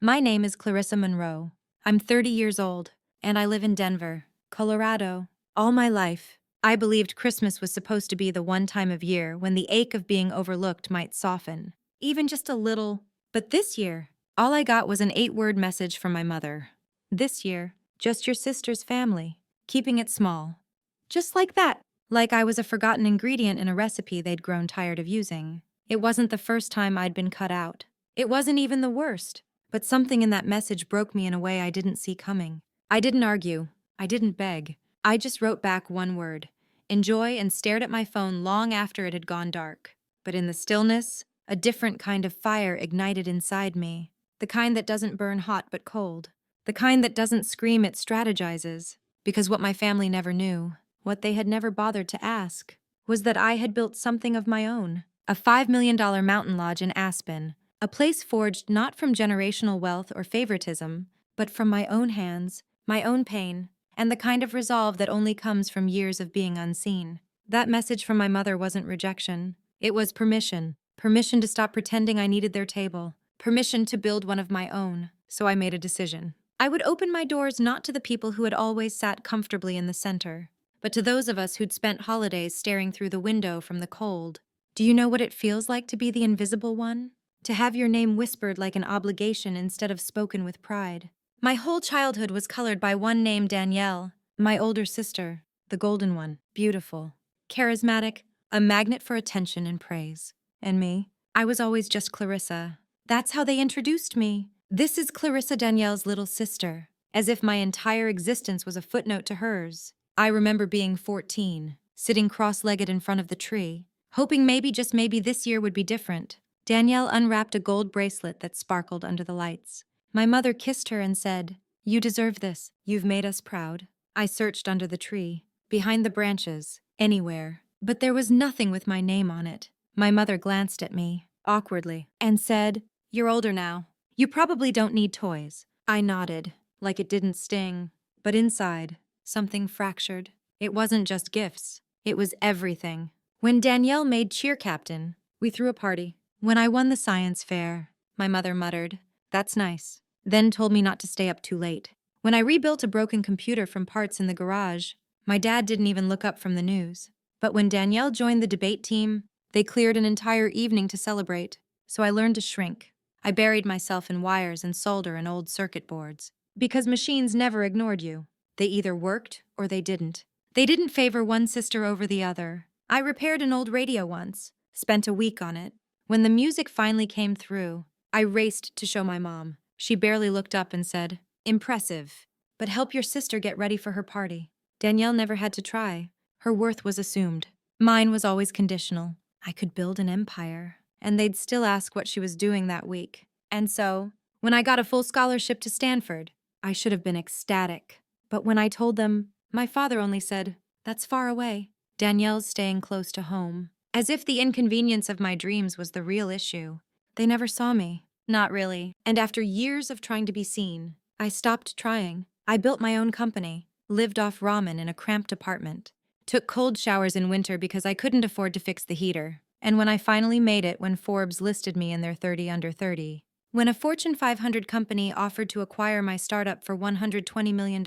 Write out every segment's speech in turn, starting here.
My name is Clarissa Monroe. I'm 30 years old, and I live in Denver, Colorado. All my life, I believed Christmas was supposed to be the one time of year when the ache of being overlooked might soften, even just a little. But this year, all I got was an 8-word message from my mother. This year, just your sister's family, keeping it small. Just like that, like I was a forgotten ingredient in a recipe they'd grown tired of using. It wasn't the first time I'd been cut out. It wasn't even the worst. But something in that message broke me in a way I didn't see coming. I didn't argue. I didn't beg. I just wrote back one word, enjoy, and stared at my phone long after it had gone dark. But in the stillness, a different kind of fire ignited inside me. The kind that doesn't burn hot but cold. The kind that doesn't scream, it strategizes. Because what my family never knew, what they had never bothered to ask, was that I had built something of my own. A $5 million mountain lodge in Aspen. A place forged not from generational wealth or favoritism, but from my own hands, my own pain, and the kind of resolve that only comes from years of being unseen. That message from my mother wasn't rejection. It was permission. Permission to stop pretending I needed their table. Permission to build one of my own. So I made a decision. I would open my doors not to the people who had always sat comfortably in the center, but to those of us who'd spent holidays staring through the window from the cold. Do you know what it feels like to be the invisible one? To have your name whispered like an obligation instead of spoken with pride. My whole childhood was colored by one name, Danielle, my older sister, the golden one, beautiful, charismatic, a magnet for attention and praise. And me, I was always just Clarissa. That's how they introduced me. This is Clarissa, Danielle's little sister, as if my entire existence was a footnote to hers. I remember being 14, sitting cross-legged in front of the tree, hoping maybe, just maybe, this year would be different. Danielle unwrapped a gold bracelet that sparkled under the lights. My mother kissed her and said, "You deserve this. You've made us proud." I searched under the tree, behind the branches, anywhere, but there was nothing with my name on it. My mother glanced at me, awkwardly, and said, "You're older now. You probably don't need toys." I nodded, like it didn't sting, but inside, something fractured. It wasn't just gifts. It was everything. When Danielle made cheer captain, we threw a party. When I won the science fair, my mother muttered, "That's nice," then told me not to stay up too late. When I rebuilt a broken computer from parts in the garage, my dad didn't even look up from the news. But when Danielle joined the debate team, they cleared an entire evening to celebrate. So I learned to shrink. I buried myself in wires and solder and old circuit boards. Because machines never ignored you. They either worked or they didn't. They didn't favor one sister over the other. I repaired an old radio once, spent a week on it. When the music finally came through, I raced to show my mom. She barely looked up and said, "Impressive, but help your sister get ready for her party." Danielle never had to try. Her worth was assumed. Mine was always conditional. I could build an empire, and they'd still ask what she was doing that week. And so, when I got a full scholarship to Stanford, I should have been ecstatic. But when I told them, my father only said, "That's far away." Danielle's staying close to home. As if the inconvenience of my dreams was the real issue. They never saw me. Not really. And after years of trying to be seen, I stopped trying. I built my own company, lived off ramen in a cramped apartment, took cold showers in winter because I couldn't afford to fix the heater. And when I finally made it, when Forbes listed me in their 30 under 30, when a Fortune 500 company offered to acquire my startup for $120 million,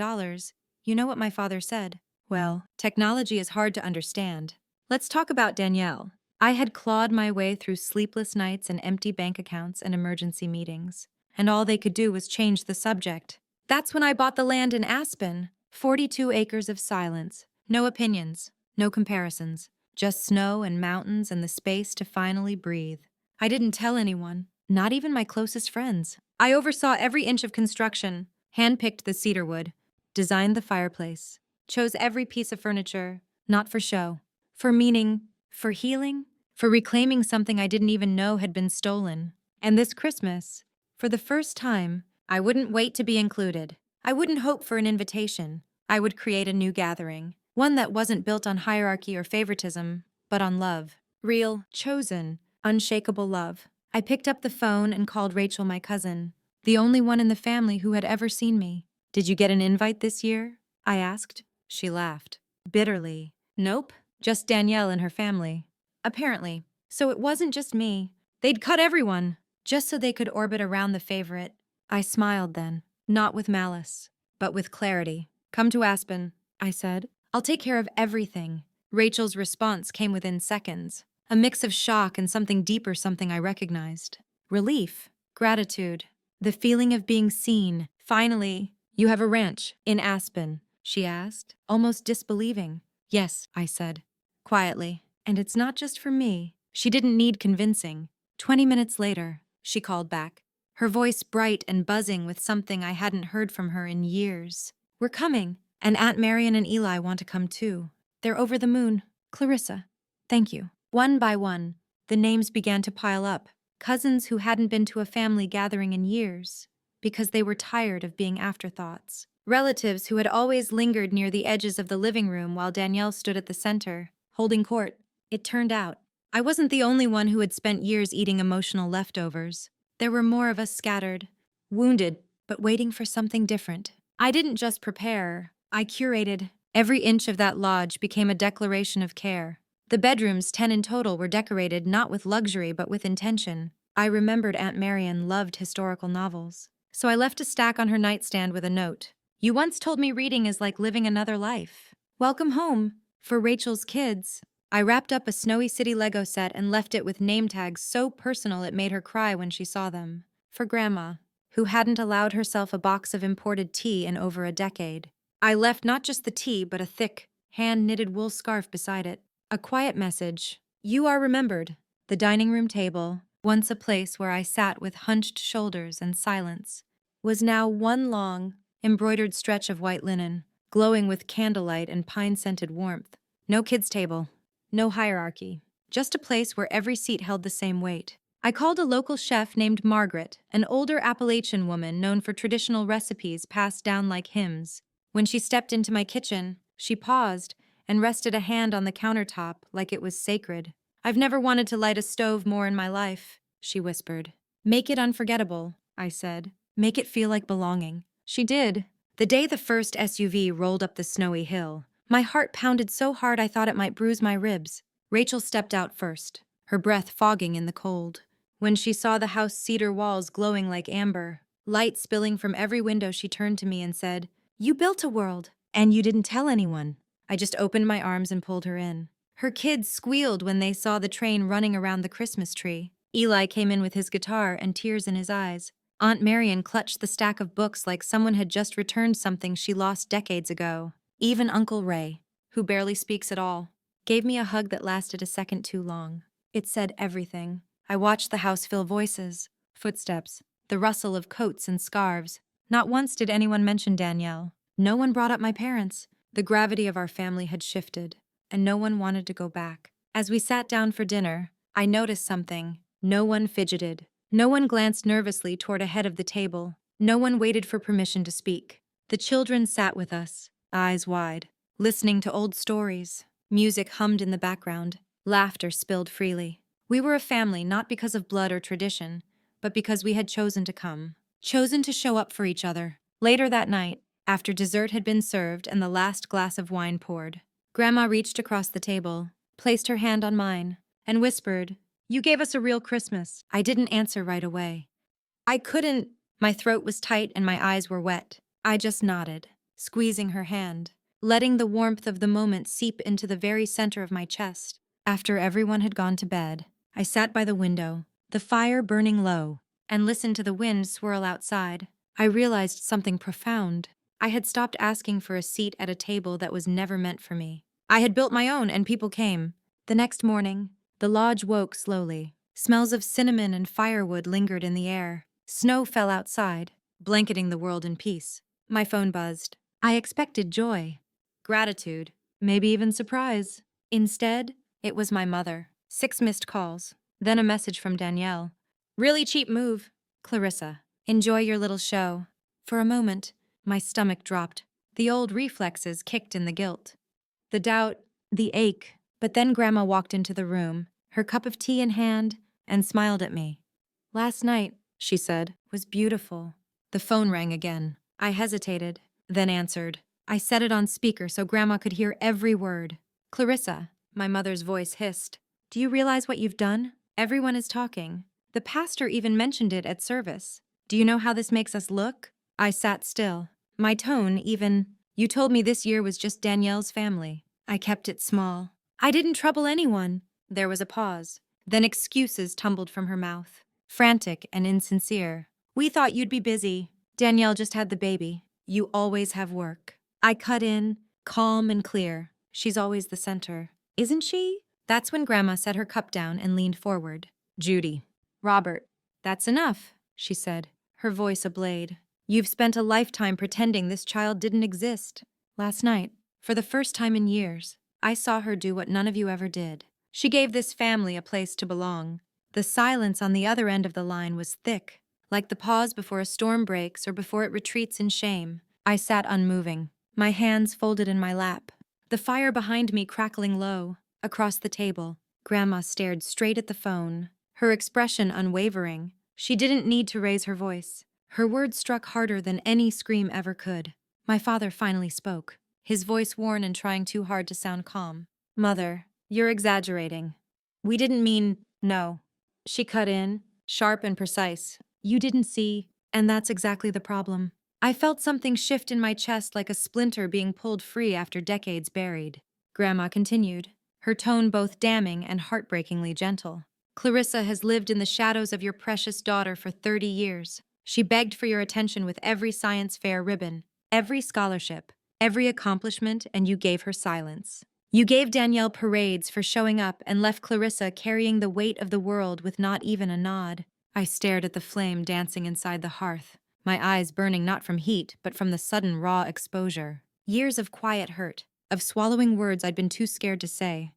you know what my father said? "Well, technology is hard to understand. Let's talk about Danielle." I had clawed my way through sleepless nights and empty bank accounts and emergency meetings, and all they could do was change the subject. That's when I bought the land in Aspen, 42 acres of silence, no opinions, no comparisons, just snow and mountains and the space to finally breathe. I didn't tell anyone, not even my closest friends. I oversaw every inch of construction, handpicked the cedar wood, designed the fireplace, chose every piece of furniture, not for show. For meaning, for healing, for reclaiming something I didn't even know had been stolen. And this Christmas, for the first time, I wouldn't wait to be included. I wouldn't hope for an invitation. I would create a new gathering, one that wasn't built on hierarchy or favoritism, but on love. Real, chosen, unshakable love. I picked up the phone and called Rachel, my cousin, the only one in the family who had ever seen me. "Did you get an invite this year?" I asked. She laughed, bitterly. "Nope. Just Danielle and her family." Apparently. So it wasn't just me. They'd cut everyone, just so they could orbit around the favorite. I smiled then, not with malice, but with clarity. Come to Aspen, I said. I'll take care of everything. Rachel's response came within seconds, a mix of shock and something deeper, something I recognized. Relief, gratitude, the feeling of being seen. Finally, you have a ranch in Aspen, she asked, almost disbelieving. Yes, I said, quietly. And it's not just for me. She didn't need convincing. 20 minutes later, she called back, her voice bright and buzzing with something I hadn't heard from her in years. We're coming, and Aunt Marion and Eli want to come too. They're over the moon. Clarissa. Thank you. One by one, the names began to pile up, cousins who hadn't been to a family gathering in years, because they were tired of being afterthoughts. Relatives who had always lingered near the edges of the living room while Danielle stood at the center, holding court. It turned out, I wasn't the only one who had spent years eating emotional leftovers. There were more of us scattered, wounded, but waiting for something different. I didn't just prepare, I curated. Every inch of that lodge became a declaration of care. The bedrooms, 10 in total, were decorated not with luxury but with intention. I remembered Aunt Marion loved historical novels, so I left a stack on her nightstand with a note. You once told me reading is like living another life. Welcome home. For Rachel's kids. I wrapped up a Snowy City Lego set and left it with name tags so personal it made her cry when she saw them. For Grandma, who hadn't allowed herself a box of imported tea in over a decade. I left not just the tea but a thick, hand-knitted wool scarf beside it. A quiet message. You are remembered. The dining room table, once a place where I sat with hunched shoulders and silence, was now one long, embroidered stretch of white linen, glowing with candlelight and pine-scented warmth. No kids' table. No hierarchy. Just a place where every seat held the same weight. I called a local chef named Margaret, an older Appalachian woman known for traditional recipes passed down like hymns. When she stepped into my kitchen, she paused and rested a hand on the countertop like it was sacred. I've never wanted to light a stove more in my life, she whispered. Make it unforgettable, I said. Make it feel like belonging. She did. The day the first SUV rolled up the snowy hill, my heart pounded so hard I thought it might bruise my ribs. Rachel stepped out first, her breath fogging in the cold. When she saw the house cedar walls glowing like amber, light spilling from every window, she turned to me and said, You built a world, and you didn't tell anyone. I just opened my arms and pulled her in. Her kids squealed when they saw the train running around the Christmas tree. Eli came in with his guitar and tears in his eyes. Aunt Marion clutched the stack of books like someone had just returned something she lost decades ago. Even Uncle Ray, who barely speaks at all, gave me a hug that lasted a second too long. It said everything. I watched the house fill voices, footsteps, the rustle of coats and scarves. Not once did anyone mention Danielle. No one brought up my parents. The gravity of our family had shifted, and no one wanted to go back. As we sat down for dinner, I noticed something. No one fidgeted. No one glanced nervously toward a head of the table. No one waited for permission to speak. The children sat with us, eyes wide, listening to old stories. Music hummed in the background. Laughter spilled freely. We were a family not because of blood or tradition, but because we had chosen to come. Chosen to show up for each other. Later that night, after dessert had been served and the last glass of wine poured, Grandma reached across the table, placed her hand on mine, and whispered, You gave us a real Christmas. I didn't answer right away. I couldn't. My throat was tight and my eyes were wet. I just nodded, squeezing her hand, letting the warmth of the moment seep into the very center of my chest. After everyone had gone to bed, I sat by the window, the fire burning low, and listened to the wind swirl outside. I realized something profound. I had stopped asking for a seat at a table that was never meant for me. I had built my own and people came. The next morning, the lodge woke slowly. Smells of cinnamon and firewood lingered in the air. Snow fell outside, blanketing the world in peace. My phone buzzed. I expected joy, gratitude, maybe even surprise. Instead, it was my mother. 6 missed calls, then a message from Danielle. Really cheap move. Clarissa, enjoy your little show. For a moment, my stomach dropped. The old reflexes kicked in the guilt. The doubt, the ache. But then Grandma walked into the room, her cup of tea in hand, and smiled at me. Last night, she said, was beautiful. The phone rang again. I hesitated, then answered. I set it on speaker so Grandma could hear every word. Clarissa, my mother's voice hissed. Do you realize what you've done? Everyone is talking. The pastor even mentioned it at service. Do you know how this makes us look? I sat still. My tone, even, you told me this year was just Danielle's family. I kept it small. I didn't trouble anyone. There was a pause. Then excuses tumbled from her mouth. Frantic and insincere. We thought you'd be busy. Danielle just had the baby. You always have work. I cut in, calm and clear. She's always the center. Isn't she? That's when Grandma set her cup down and leaned forward. Judy. Robert. That's enough, she said, her voice ablade. You've spent a lifetime pretending this child didn't exist. Last night, for the first time in years, I saw her do what none of you ever did. She gave this family a place to belong. The silence on the other end of the line was thick, like the pause before a storm breaks or before it retreats in shame. I sat unmoving, my hands folded in my lap, the fire behind me crackling low. Across the table, Grandma stared straight at the phone, her expression unwavering. She didn't need to raise her voice. Her words struck harder than any scream ever could. My father finally spoke, his voice worn and trying too hard to sound calm. Mother, you're exaggerating. We didn't mean, no. She cut in, sharp and precise. You didn't see, and that's exactly the problem. I felt something shift in my chest like a splinter being pulled free after decades buried. Grandma continued, her tone both damning and heartbreakingly gentle. Clarissa has lived in the shadows of your precious daughter for 30 years. She begged for your attention with every science fair ribbon, every scholarship, every accomplishment, and you gave her silence. You gave Danielle parades for showing up and left Clarissa carrying the weight of the world with not even a nod. I stared at the flame dancing inside the hearth, my eyes burning not from heat, but from the sudden raw exposure. Years of quiet hurt, of swallowing words I'd been too scared to say,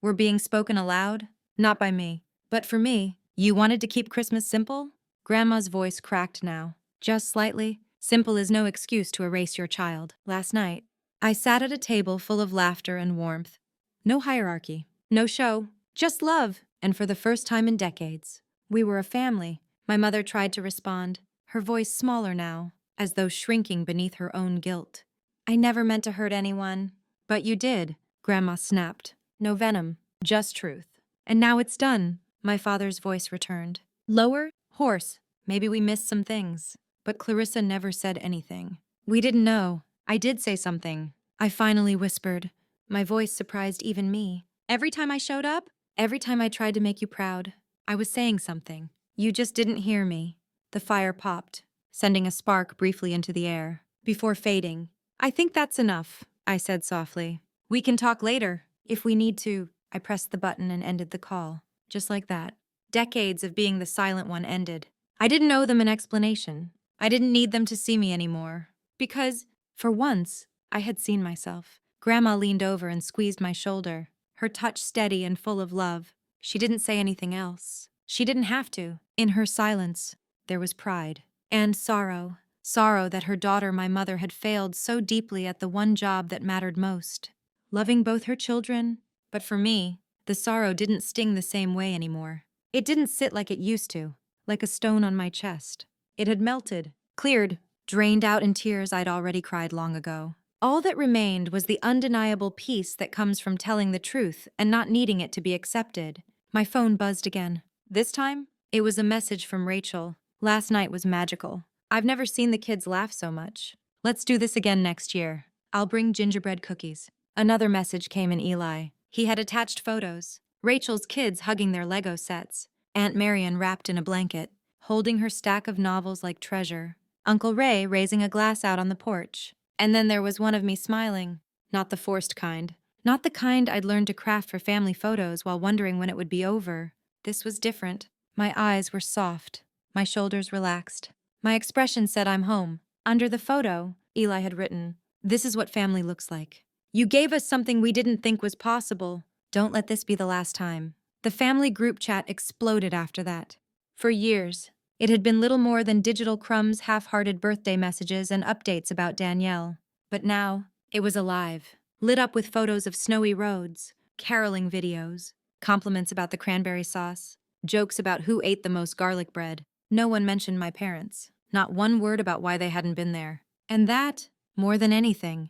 were being spoken aloud, not by me, but for me. You wanted to keep Christmas simple? Grandma's voice cracked now, just slightly. Simple is no excuse to erase your child. Last night, I sat at a table full of laughter and warmth. No hierarchy, no show, just love. And for the first time in decades, we were a family. My mother tried to respond, her voice smaller now, as though shrinking beneath her own guilt. I never meant to hurt anyone. But you did, Grandma snapped. No venom, just truth. And now it's done, my father's voice returned. Lower, hoarse, maybe we missed some things. But Clarissa never said anything. We didn't know. I did say something. I finally whispered. My voice surprised even me. Every time I showed up, every time I tried to make you proud, I was saying something. You just didn't hear me. The fire popped, sending a spark briefly into the air, before fading. I think that's enough, I said softly. We can talk later, if we need to. I pressed the button and ended the call. Just like that. Decades of being the silent one ended. I didn't owe them an explanation. I didn't need them to see me anymore. Because, for once, I had seen myself. Grandma leaned over and squeezed my shoulder, her touch steady and full of love. She didn't say anything else. She didn't have to. In her silence, there was pride. And sorrow. Sorrow that her daughter, my mother, had failed so deeply at the one job that mattered most. Loving both her children. But for me, the sorrow didn't sting the same way anymore. It didn't sit like it used to, like a stone on my chest. It had melted, cleared, drained out in tears I'd already cried long ago. All that remained was the undeniable peace that comes from telling the truth and not needing it to be accepted. My phone buzzed again. This time, it was a message from Rachel. Last night was magical. I've never seen the kids laugh so much. Let's do this again next year. I'll bring gingerbread cookies. Another message came in Eli. He had attached photos. Rachel's kids hugging their Lego sets. Aunt Marion wrapped in a blanket, holding her stack of novels like treasure. Uncle Ray raising a glass out on the porch. And then there was one of me smiling. Not the forced kind. Not the kind I'd learned to craft for family photos while wondering when it would be over. This was different. My eyes were soft. My shoulders relaxed. My expression said I'm home. Under the photo, Eli had written, "This is what family looks like. You gave us something we didn't think was possible. Don't let this be the last time." The family group chat exploded after that. For years, it had been little more than digital crumbs, half-hearted birthday messages, and updates about Danielle. But now, it was alive, lit up with photos of snowy roads, caroling videos, compliments about the cranberry sauce, jokes about who ate the most garlic bread. No one mentioned my parents. Not one word about why they hadn't been there. And that, more than anything,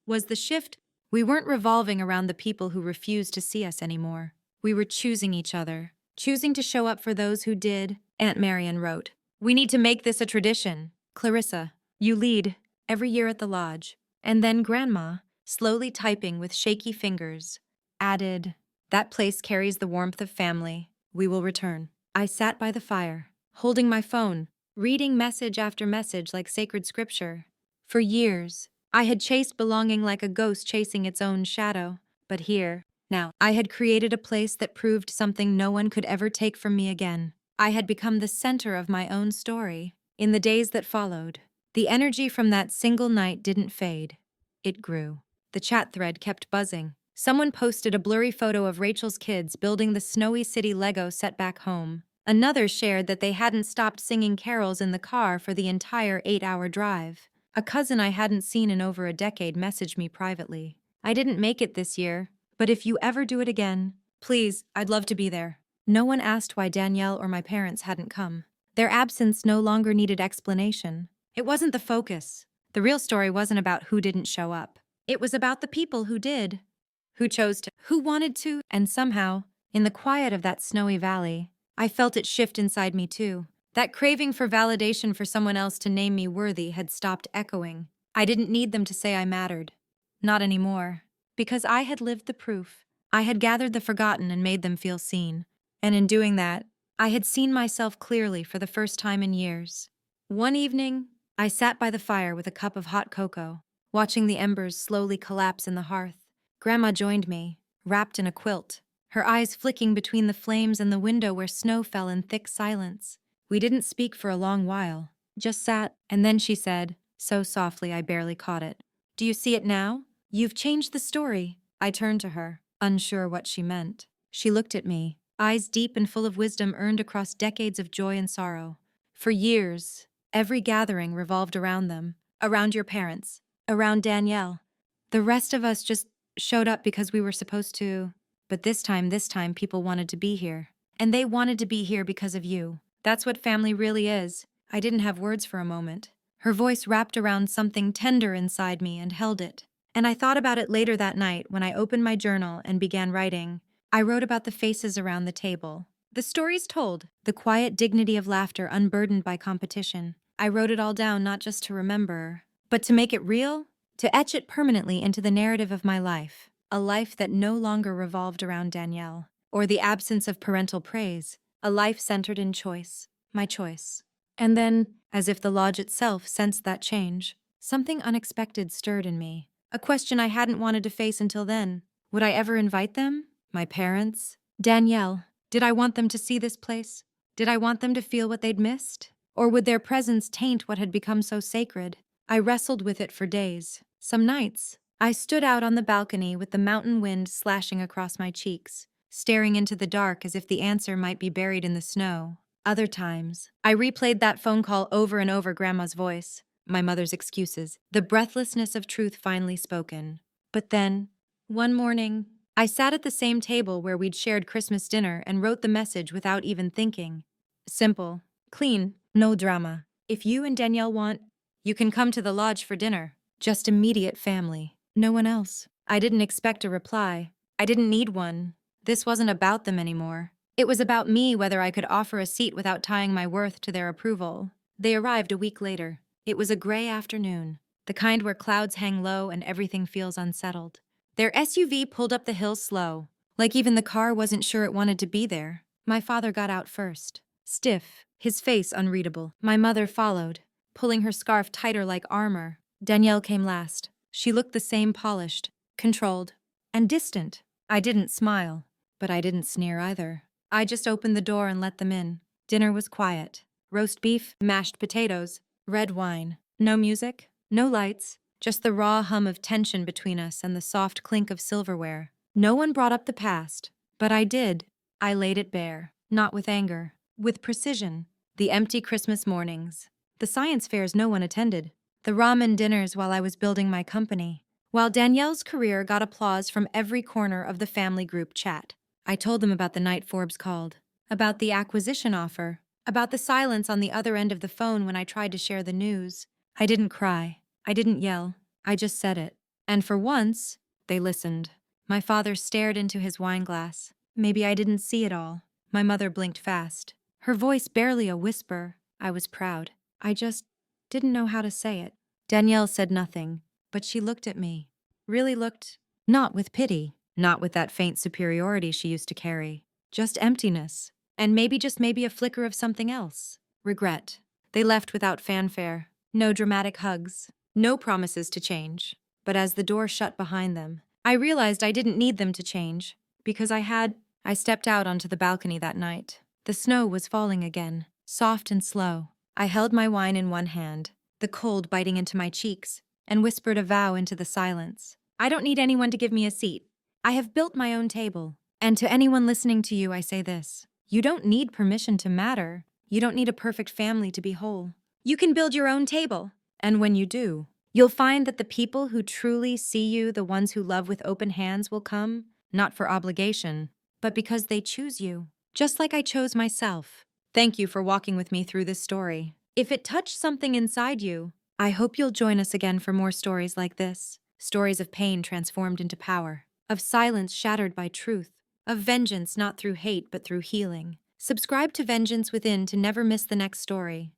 was the shift. We weren't revolving around the people who refused to see us anymore. We were choosing each other, choosing to show up for those who did. Aunt Marion wrote, We need to make this a tradition. Clarissa, you lead, every year at the lodge. And then Grandma, slowly typing with shaky fingers, added, that place carries the warmth of family. We will return. I sat by the fire, holding my phone, reading message after message like sacred scripture. For years, I had chased belonging like a ghost chasing its own shadow. But here, now, I had created a place that proved something no one could ever take from me again. I had become the center of my own story. In the days that followed, the energy from that single night didn't fade. It grew. The chat thread kept buzzing. Someone posted a blurry photo of Rachel's kids building the snowy city Lego set back home. Another shared that they hadn't stopped singing carols in the car for the entire 8-hour drive. A cousin I hadn't seen in over a decade messaged me privately. I didn't make it this year, but if you ever do it again, please, I'd love to be there. No one asked why Danielle or my parents hadn't come. Their absence no longer needed explanation. It wasn't the focus. The real story wasn't about who didn't show up. It was about the people who did, who chose to, who wanted to, and somehow, in the quiet of that snowy valley, I felt it shift inside me too. That craving for validation for someone else to name me worthy had stopped echoing. I didn't need them to say I mattered. Not anymore. Because I had lived the proof. I had gathered the forgotten and made them feel seen. And in doing that, I had seen myself clearly for the first time in years. One evening, I sat by the fire with a cup of hot cocoa, watching the embers slowly collapse in the hearth. Grandma joined me, wrapped in a quilt, her eyes flicking between the flames and the window where snow fell in thick silence. We didn't speak for a long while, just sat, and then she said, so softly I barely caught it, "Do you see it now? You've changed the story." I turned to her, unsure what she meant. She looked at me, eyes deep and full of wisdom earned across decades of joy and sorrow. For years, every gathering revolved around them, around your parents, around Danielle. The rest of us just showed up because we were supposed to. But this time people wanted to be here. And they wanted to be here because of you. That's what family really is. I didn't have words for a moment. Her voice wrapped around something tender inside me and held it. And I thought about it later that night when I opened my journal and began writing. I wrote about the faces around the table. The stories told, the quiet dignity of laughter unburdened by competition. I wrote it all down not just to remember, but to make it real, to etch it permanently into the narrative of my life. A life that no longer revolved around Danielle, or the absence of parental praise. A life centered in choice, my choice. And then, as if the lodge itself sensed that change, something unexpected stirred in me. A question I hadn't wanted to face until then. Would I ever invite them? My parents? Danielle? Did I want them to see this place? Did I want them to feel what they'd missed? Or would their presence taint what had become so sacred? I wrestled with it for days. Some nights, I stood out on the balcony with the mountain wind slashing across my cheeks, staring into the dark as if the answer might be buried in the snow. Other times, I replayed that phone call over and over, Grandma's voice, my mother's excuses, the breathlessness of truth finally spoken. But then, one morning, I sat at the same table where we'd shared Christmas dinner and wrote the message without even thinking. Simple, clean, no drama. If you and Danielle want, you can come to the lodge for dinner. Just immediate family. No one else. I didn't expect a reply. I didn't need one. This wasn't about them anymore. It was about me, whether I could offer a seat without tying my worth to their approval. They arrived a week later. It was a gray afternoon, the kind where clouds hang low and everything feels unsettled. Their SUV pulled up the hill slow, like even the car wasn't sure it wanted to be there. My father got out first, stiff, his face unreadable. My mother followed, pulling her scarf tighter like armor. Danielle came last. She looked the same, polished, controlled, and distant. I didn't smile, but I didn't sneer either. I just opened the door and let them in. Dinner was quiet. Roast beef, mashed potatoes, red wine. No music, no lights, just the raw hum of tension between us and the soft clink of silverware. No one brought up the past, but I did. I laid it bare, not with anger, with precision. The empty Christmas mornings, the science fairs no one attended, the ramen dinners while I was building my company, while Danielle's career got applause from every corner of the family group chat. I told them about the night Forbes called, about the acquisition offer, about the silence on the other end of the phone when I tried to share the news. I didn't cry. I didn't yell. I just said it. And for once, they listened. My father stared into his wineglass. Maybe I didn't see it all. My mother blinked fast. Her voice barely a whisper. I was proud. I just didn't know how to say it. Danielle said nothing, but she looked at me. Really looked, not with pity, not with that faint superiority she used to carry. Just emptiness. And maybe, just maybe, a flicker of something else. Regret. They left without fanfare. No dramatic hugs. No promises to change. But as the door shut behind them, I realized I didn't need them to change. Because I stepped out onto the balcony that night. The snow was falling again, soft and slow. I held my wine in one hand, the cold biting into my cheeks, and whispered a vow into the silence. I don't need anyone to give me a seat. I have built my own table. And to anyone listening to you, I say this. You don't need permission to matter. You don't need a perfect family to be whole. You can build your own table. And when you do, you'll find that the people who truly see you, the ones who love with open hands, will come, not for obligation, but because they choose you, just like I chose myself. Thank you for walking with me through this story. If it touched something inside you, I hope you'll join us again for more stories like this. Stories of pain transformed into power, of silence shattered by truth, of vengeance not through hate but through healing. Subscribe to Vengeance Within to never miss the next story.